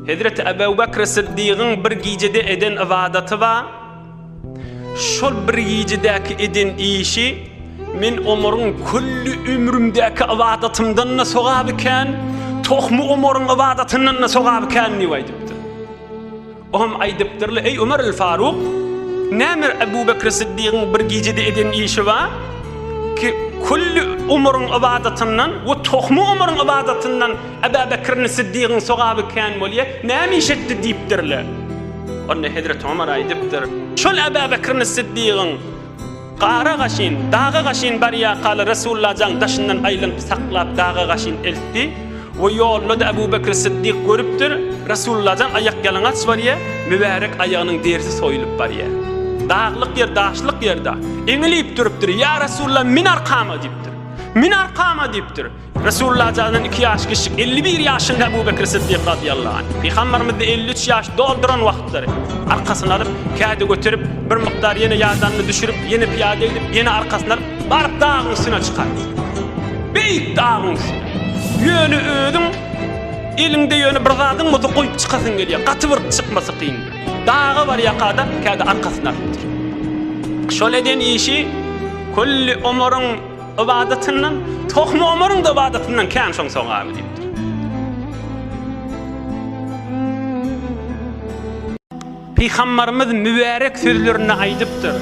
Hazreti Ebu Bekir Siddiq'ın bir gecede eden ibadatı var. Şol bir gecedeki eden işi men umurun kulli ömrümdeki ibadatımdan na sogab iken, tohmu umurun ibadatından na sogab iken ni aýdypdyr. Oğam aýdypdyrly, ey Ömer el-Faruq, nämer Ebu Bekir Siddiq'ın bir gecede eden işi var ki kulli umurun ibadatından ve tohmu umurun ibadatından Ebu Bekir Siddiq'ın sogab iken bolýa, näme işetdi diýipdirler. Onda Hazreti Ömer aýdypdyr, şol Ebu Bekir Siddiq'ın qara gaşyn, dağa gaşyn barya qaly Resulullah jaň daşyndan aýlanyp saklap dağa gaşyn eltdi. O ýolda Ebu Bekir Siddiq görüpdir, Resulullah jaň ayak yalaňaç barya, mübarek ayagynyň dersi soýulyp barya. Dağlyk ýer, daşlyk ýerde eňilip durupdyr. Ya Resulullah, min arkama diýipdir. Min arkama diýipdir. Resulullah jaňdan 2 ýaş kiçik, 51 ýaşynda Ebu Bekir Siddiq radiyallahu anh. Peygamberimiz 53 ýaş dolduran wagtlary arkasyna alyp, käde götürüp, bir mikdar ýene ýazdanly düşürüp, ýene piýade edip, ýene arkasyna alyp, baryp dağın üstüne çykar. Beýik dağın üstüne. Ýöne ödüm, elinde ýöne bir zadyň muzu goýup çykasyn gelýär. Gaty bir çykmasy kyn. Dağı var ýakada, käde arkasyna alypdyr. Şol eden işi kulli umurun ibadatından, tohmu umurun da ibadatından kän şoň soňaby diýipdir. Peygamberimiz mübarek sözlerini aýdypdyr.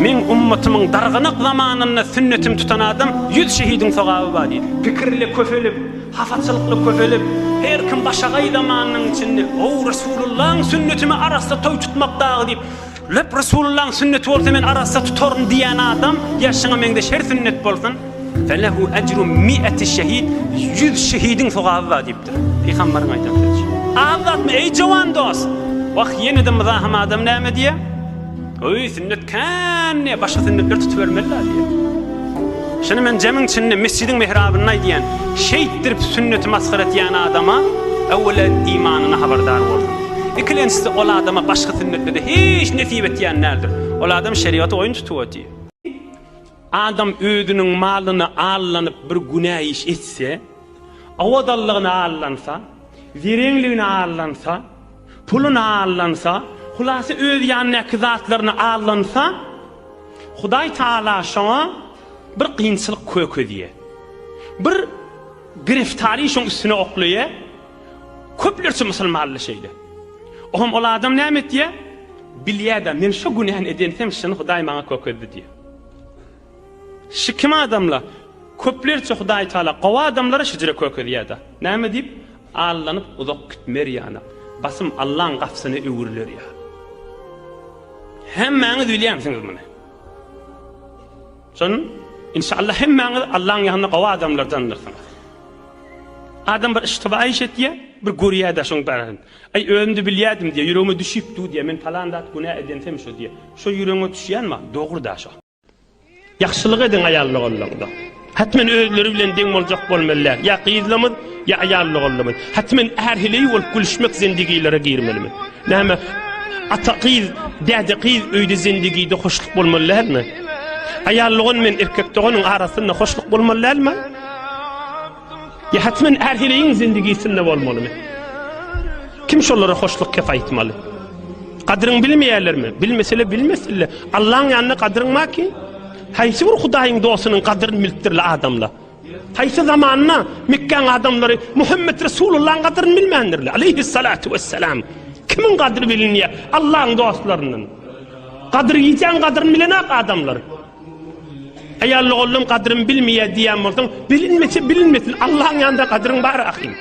Men ummatynyň dargynyk zamanyna sünnetim tutan adam 100 şehidin sogaby bar diýdi. Pikirli köfelip, hafatçylykly köfelip, her kim başagay zamanynyň içinde o Resulullah'ın sünnetimi arasda toy tutmakdagy diýip, lep Resulullah'ın sünneti bolsa men arasda tutaryn diýen adam ýaşyňa mende şer sünnet bolsun, felehu ecru 100 şehid, 100 şehidin sogaby bar diýipdir. Peygamberim aýdypdyr. Azatmy ey jowan dost, waq ýene-de muzaham adam näme diýe? Oy sünnet känne başga sünnetler tutvermeliler diye. Şunu men jemiň içinde mescidin mihrabyna diýen, şeýitdirip sünneti maskhara etýän adama awwala imanyny habardar bolsun. Ikilençisi ol adama başga sünnetlerde hiç nesip etýän nädir? Ol adam şeriaty oýun tutýar. Adam özüniň malyny allanyp bir günah iş etse, awadallygyna allansa, zirenligine allansa, puluna allansa, hulası öz ýanyňky zatlaryny allansa, Hudaý Taala şoňa bir kynçylyk kökediýe. Bir gireftari şoň üstüne oklaýa, köplerçe musulmanly şeýle. Oğam ol adam näme etdiýe? Bilýärda men şu günäni edensem şunu Hudaý maňa kökedi diýe. Şu kim adamlar? Köplerçe Hudaý Taala gowa adamlara şejere kökediýärdi. Näme diýip? Allanyp uzak gitmer ýana. Basım Allah'ın gafsyny öwürler ya. Hemmäňiz bilýärsiňiz muny. Şon inşallah hemmäňiz Allah'ın ýanyna gowa adamlardandyrsınız. Adam bir iştiba iş etýär, bir görýärdi şoň baran. Ay öňümde bilýärdim diýe, ýüregime düşüpdi diýe, men falan dat günä edensem şo diýe. Şo ýüregiňe düşýänmi? Dogry da şo. Ýaxşylyk edin aýallyk ollagda. Hatmen özleri bilen deň boljak bolmalylar. Ya gyzlamyz, ya aýallyk ollamy. Hatmen herhili bolup gülüşmek zindigilere girmelimi. Näme? Ataqiz, dädiqiz öýde zindigide hoşluk bolmalylarmy? Aýallygyň men erkekdiginiň arasynda hoşluk bolmalylarmy? Ya hatmen herhiliň zindigisinde bolmalymy? Kim şolara hoşluk kefaýetmeli? Kadryň bilmeýärlermi? Bilmesele bilmesille. Allah'ın ýanyna kadryň maki? Haýsy bir Hudaýyň dostunyň kadryny bildirli adamlar. Haýsy zamanyna Mekkeň adamlary Muhammed Resulullah'ın kadryny bilmändirler. Aleyhissalatu vesselam. Kimin kadry bilinýär? Allah'ın dostlarynyň. Kadry ýeten kadryny bilen adamlar. Aýallyk ollum kadryny bilmeýär diýen bolsaň, bilinmese bilinmesin. Allah'ın ýanynda kadryň bar ahim.